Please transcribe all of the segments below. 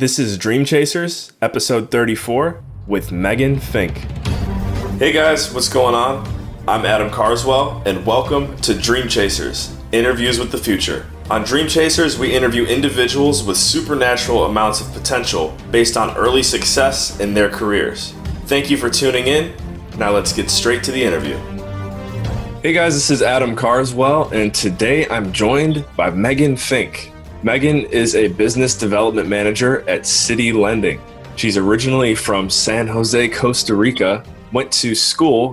This is Dream Chasers, episode 34, with Megan Fink. Hey guys, what's going on? I'm Adam Carswell, and welcome to Dream Chasers, Interviews with the Future. On Dream Chasers, we interview individuals with supernatural amounts of potential based on early success in their careers. Thank you for tuning in. Now let's get straight to the interview. Hey guys, this is Adam Carswell, and today I'm joined by Megan Fink. Megan is a business development manager at City Lending. She's originally from San Jose, Costa Rica, went to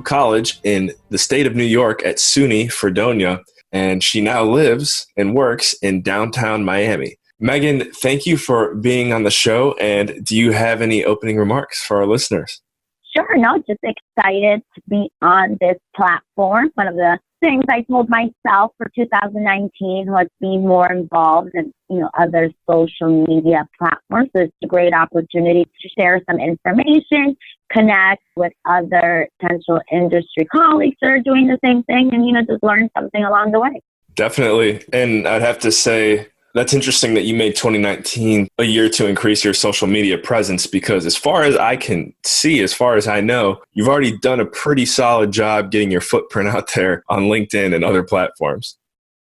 college in the state of New York at SUNY Fredonia, and she now lives and works in downtown Miami. Megan, thank you for being on the show, and do you have any opening remarks for our listeners? Sure, no, just excited to be on this platform. One of the things I told myself for 2019 was be more involved in, other social media platforms. So it's a great opportunity to share some information, connect with other potential industry colleagues that are doing the same thing, and, just learn something along the way. Definitely. And I'd have to say, that's interesting that you made 2019 a year to increase your social media presence, because as far as I can see, as far as I know, you've already done a pretty solid job getting your footprint out there on LinkedIn and other platforms.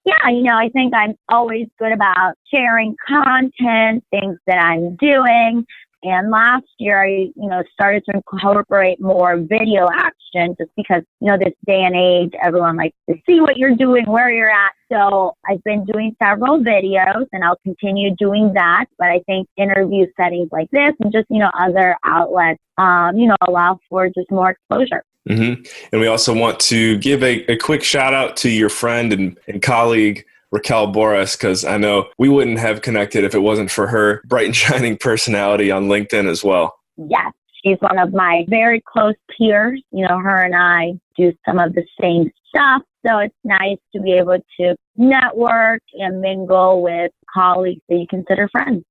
Yeah, I think I'm always good about sharing content, things that I'm doing. And last year, I, started to incorporate more video action just because, this day and age, everyone likes to see what you're doing, where you're at. So I've been doing several videos and I'll continue doing that. But I think interview settings like this and just, other outlets, allow for just more exposure. Mm-hmm. And we also want to give a quick shout out to your friend and colleague, Raquel Boras, because I know we wouldn't have connected if it wasn't for her bright and shining personality on LinkedIn as well. Yes, she's one of my very close peers. Her and I do some of the same stuff. So it's nice to be able to network and mingle with colleagues that you consider friends.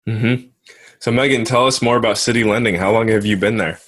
Mm-hmm. So Megan, tell us more about City Lending. How long have you been there?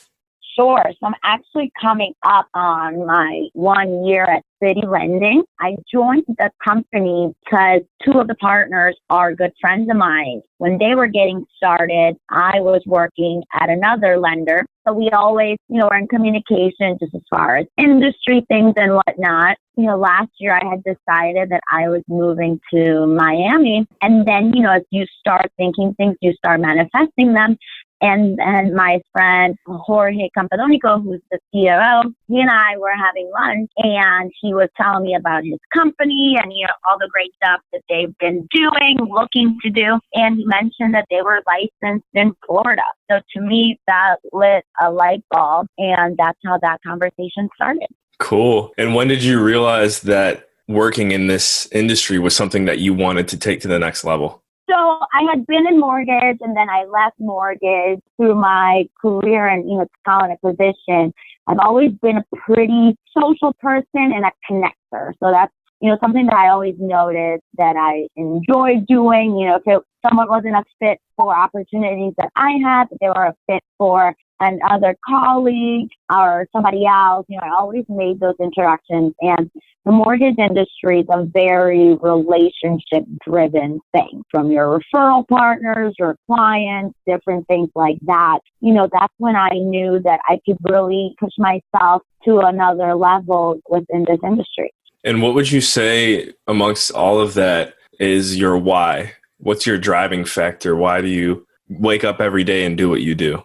Sure. So I'm actually coming up on my 1 year at City Lending. I joined the company because two of the partners are good friends of mine. When they were getting started, I was working at another lender. So we always, are in communication just as far as industry things and whatnot. Last year I had decided that I was moving to Miami. And then, as you start thinking things, you start manifesting them. And my friend, Jorge Campadonico, who's the COO, he and I were having lunch and he was telling me about his company and, all the great stuff that they've been doing, looking to do. And he mentioned that they were licensed in Florida. So to me, that lit a light bulb, and that's how that conversation started. Cool. And when did you realize that working in this industry was something that you wanted to take to the next level? So I had been in mortgage, and then I left mortgage through my career and, talent acquisition. I've always been a pretty social person and a connector. So that's, something that I always noticed that I enjoy doing. If someone wasn't a fit for opportunities that I had, but they were a fit for another colleague or somebody else, I always made those interactions. And the mortgage industry is a very relationship-driven thing, from your referral partners, your clients, different things like that. That's when I knew that I could really push myself to another level within this industry. And what would you say amongst all of that is your why? What's your driving factor? Why do you wake up every day and do what you do?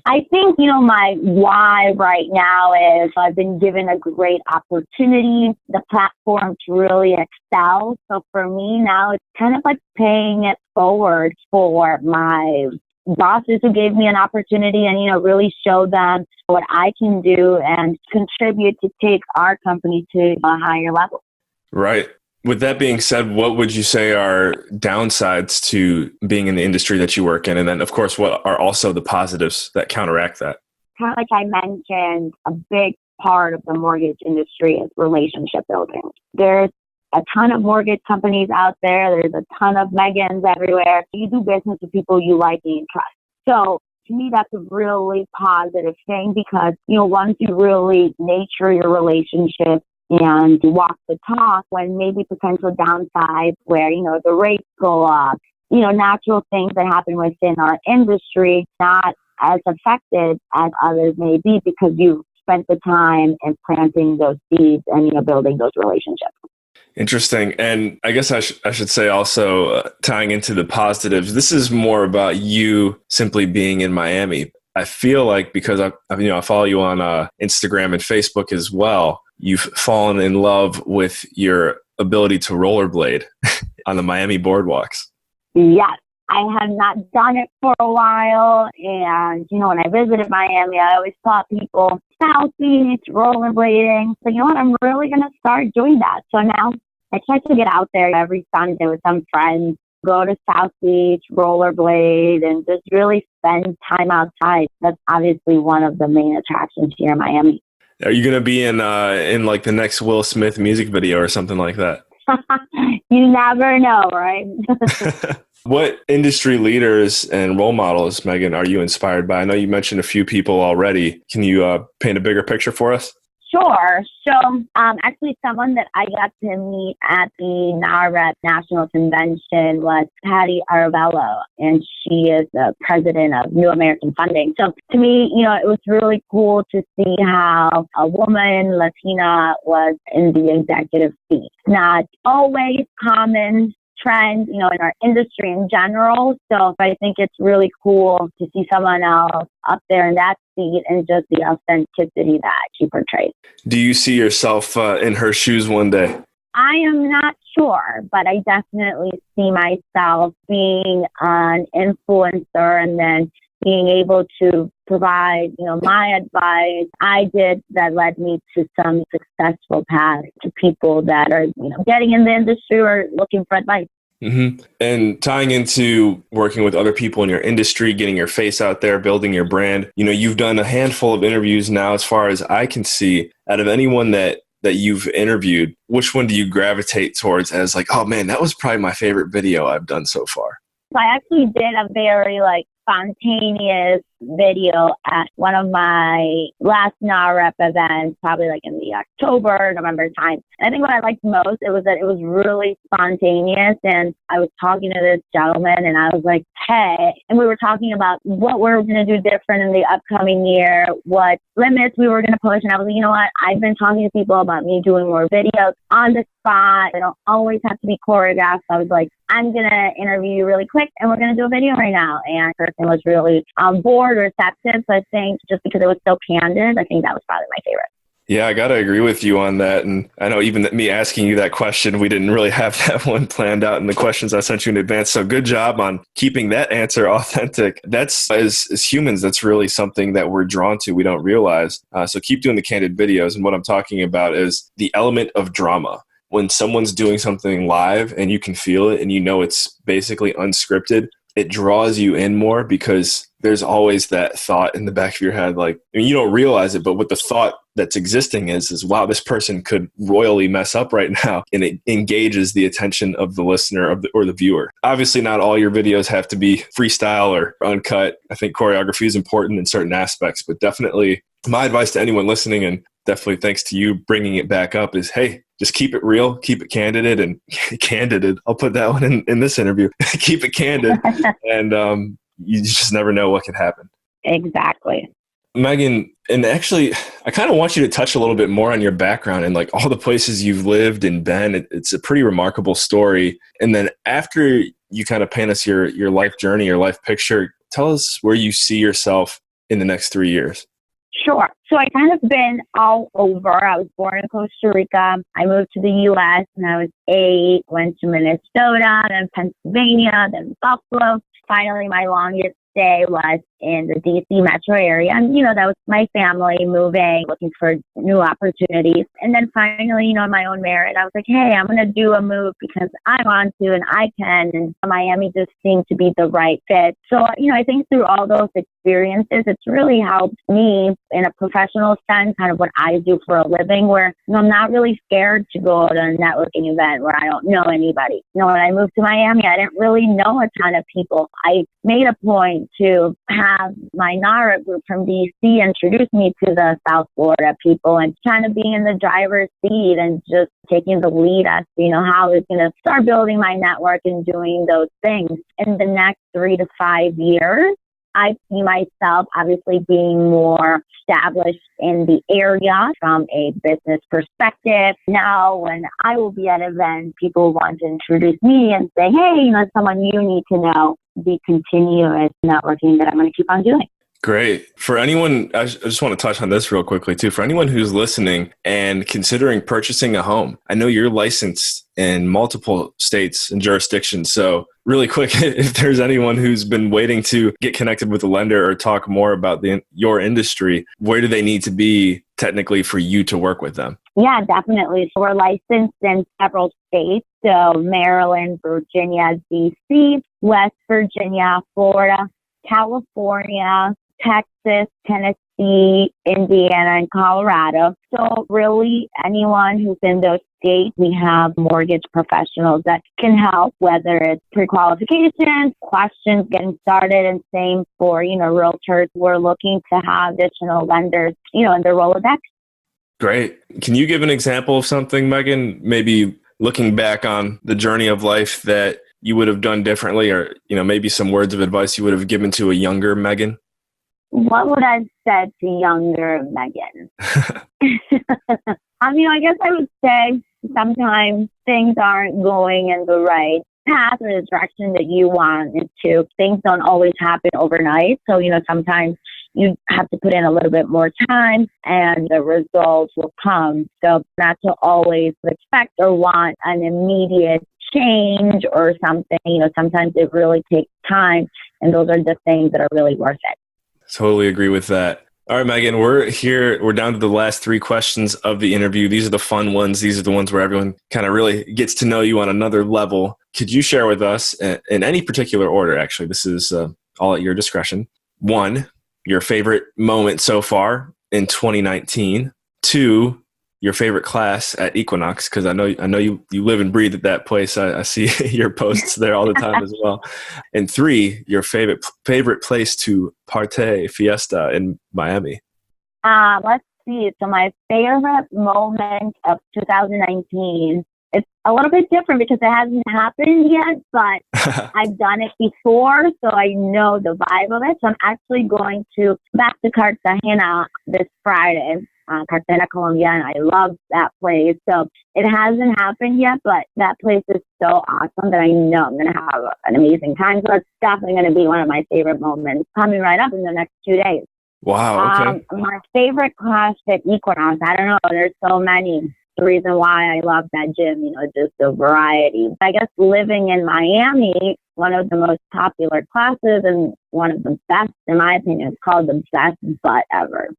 I think, my why right now is I've been given a great opportunity, the platform to really excel. So for me now, it's kind of like paying it forward for my bosses who gave me an opportunity and, really show them what I can do and contribute to take our company to a higher level. Right. With that being said, what would you say are downsides to being in the industry that you work in? And then, of course, what are also the positives that counteract that? Kind of like I mentioned, a big part of the mortgage industry is relationship building. There's a ton of mortgage companies out there. There's a ton of Megans everywhere. You do business with people you like and trust. So to me, that's a really positive thing because, once you really nature your relationship and walk the talk, when maybe potential downsides where, the rates go up natural things that happen within our industry, not as affected as others may be because you spent the time in planting those seeds and, building those relationships. Interesting. And I guess I should say also, tying into the positives, this is more about you simply being in Miami. I feel like because I follow you on Instagram and Facebook as well, you've fallen in love with your ability to rollerblade on the Miami boardwalks. Yes. I have not done it for a while. And, when I visited Miami, I always saw people South Beach rollerblading. So, I'm really going to start doing that. So now I try to get out there every Sunday with some friends, go to South Beach, rollerblade, and just really spend time outside. That's obviously one of the main attractions here in Miami. Are you going to be in like the next Will Smith music video or something like that? You never know, right? What industry leaders and role models, Megan, are you inspired by? I know you mentioned a few people already. Can you paint a bigger picture for us? Sure. So actually someone that I got to meet at the NAREP National Convention was Patty Arvello, and she is the president of New American Funding. So to me, it was really cool to see how a woman, Latina, was in the executive seat. Not always common trend, in our industry in general. So I think it's really cool to see someone else up there in that seat and just the authenticity that she portrays. Do you see yourself in her shoes one day? I am not sure, but I definitely see myself being an influencer and then being able to provide, my advice I did that led me to some successful paths to people that are, getting in the industry or looking for advice. Mm-hmm. And tying into working with other people in your industry, getting your face out there, building your brand, you've done a handful of interviews now, as far as I can see. Out of anyone that you've interviewed, which one do you gravitate towards as like, oh man, that was probably my favorite video I've done so far? So I actually did a very spontaneous video at one of my last NAREP events, probably in the October, November time. And I think what I liked most, it was that it was really spontaneous. And I was talking to this gentleman and I was like, hey, and we were talking about what we're going to do different in the upcoming year, what limits we were going to push. And I was like, you know what? I've been talking to people about me doing more videos on the spot. They don't always have to be choreographed. So I was like, I'm going to interview you really quick and we're going to do a video right now. And the person was really on board, receptive. So I think just because it was so candid, I think that was probably my favorite. Yeah, I got to agree with you on that. And I know even me asking you that question, we didn't really have that one planned out in the questions I sent you in advance. So good job on keeping that answer authentic. That's, as humans, that's really something that we're drawn to. We don't realize. So keep doing the candid videos. And what I'm talking about is the element of drama. When someone's doing something live and you can feel it and it's basically unscripted, it draws you in more because there's always that thought in the back of your head, you don't realize it, but what the thought that's existing is, wow, this person could royally mess up right now. And it engages the attention of the listener or the viewer. Obviously, not all your videos have to be freestyle or uncut. I think choreography is important in certain aspects, but definitely my advice to anyone listening, and definitely thanks to you bringing it back up, is, hey, just keep it real, keep it candid, and candid. I'll put that one in this interview. Keep it candid. And you just never know what could happen. Exactly. Megan, and actually, I kind of want you to touch a little bit more on your background and all the places you've lived and been. It's a pretty remarkable story. And then after you kind of paint us your life journey, your life picture, tell us where you see yourself in the next 3 years. Sure. So I kind of been all over. I was born in Costa Rica. I moved to the U.S. when I was 8, went to Minnesota, then Pennsylvania, then Buffalo. Finally, my longest stay was in the D.C. metro area. And, that was my family moving, looking for new opportunities. And then finally, in my own merit, I was like, hey, I'm going to do a move because I want to and I can. And Miami just seemed to be the right fit. So, I think through all those experiences, it's really helped me in a professional sense, kind of what I do for a living, where I'm not really scared to go to a networking event where I don't know anybody. When I moved to Miami, I didn't really know a ton of people. I made a point fortunate to have my NARA group from DC introduce me to the South Florida people and kind of being in the driver's seat and just taking the lead as to, how I was going to start building my network and doing those things. In the next 3 to 5 years, I see myself obviously being more established in the area from a business perspective. Now, when I will be at events, people want to introduce me and say, hey, someone you need to know. The continuous networking that I'm going to keep on doing. Great. For anyone, I just want to touch on this real quickly too. For anyone who's listening and considering purchasing a home, I know you're licensed in multiple states and jurisdictions. So really quick, if there's anyone who's been waiting to get connected with a lender or talk more about your industry, where do they need to be technically for you to work with them? Yeah, definitely. So we're licensed in several states. So Maryland, Virginia, DC, West Virginia, Florida, California, Texas, Tennessee, Indiana, and Colorado. So really anyone who's in those states, we have mortgage professionals that can help, whether it's pre-qualifications, questions, getting started, and same for, realtors. We're looking to have additional lenders, in their Rolodex. Great. Can you give an example of something, Megan, maybe looking back on the journey of life that you would have done differently, or, maybe some words of advice you would have given to a younger Megan? What would I have said to younger Megan? I guess I would say sometimes things aren't going in the right path or the direction that you want it to. Things don't always happen overnight. So, sometimes you have to put in a little bit more time and the results will come. So not to always expect or want an immediate change or something. Sometimes it really takes time, and those are the things that are really worth it. Totally agree with that. All right, Megan, we're here. We're down to the last 3 questions of the interview. These are the fun ones. These are the ones where everyone kind of really gets to know you on another level. Could you share with us, in any particular order, actually, this is all at your discretion. 1, your favorite moment so far in 2019. 2, your favorite class at Equinox, because I know you live and breathe at that place. I see your posts there all the time as well. And 3, your favorite place to partay fiesta in Miami. Let's see. So my favorite moment of 2019, it's a little bit different because it hasn't happened yet, but I've done it before, so I know the vibe of it. So I'm actually going back to Cartagena this Friday. Cartagena, Colombia, and I love that place. So it hasn't happened yet, but that place is so awesome that I know I'm going to have an amazing time. So it's definitely going to be one of my favorite moments coming right up in the next 2 days. Wow. Okay. My favorite class at Equinox, I don't know. There's so many. The reason why I love that gym, just the variety. I guess living in Miami, one of the most popular classes and one of the best, in my opinion, is called the best butt ever.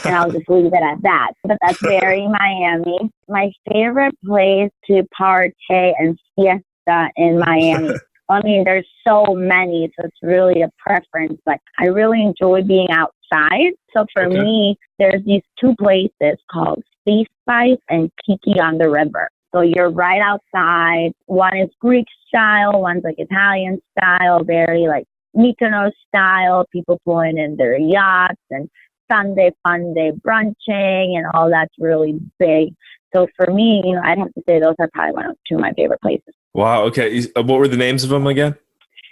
And I'll just leave it at that. But that's very Miami. My favorite place to partay and fiesta in Miami. There's so many, so it's really a preference, but I really enjoy being outside. So for me, there's these 2 places called Sea Spice and Kiki on the River. So you're right outside. One is Greek style, one's like Italian style, very like Mykonos style, people pulling in their yachts and Sunday fun day brunching and all that's really big. So for me, I'd have to say those are probably 2 of my favorite places. Wow. Okay. What were the names of them again?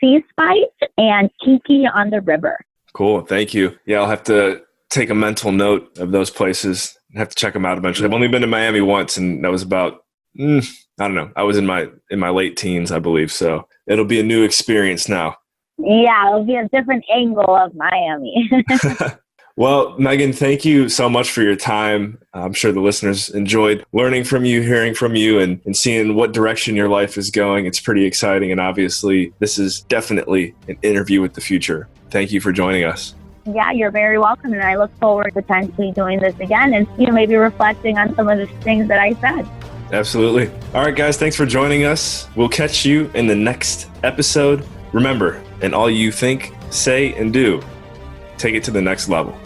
Sea Spice and Kiki on the River. Cool. Thank you. Yeah, I'll have to take a mental note of those places and have to check them out eventually. I've only been to Miami once, and that was about, I don't know. I was in my late teens, I believe. So it'll be a new experience now. Yeah, it'll be a different angle of Miami. Well, Megan, thank you so much for your time. I'm sure the listeners enjoyed learning from you, hearing from you, and seeing what direction your life is going. It's pretty exciting. And obviously, this is definitely an interview with the future. Thank you for joining us. Yeah, you're very welcome. And I look forward to potentially doing this again and, maybe reflecting on some of the things that I said. Absolutely. All right, guys, thanks for joining us. We'll catch you in the next episode. Remember, in all you think, say, and do, take it to the next level.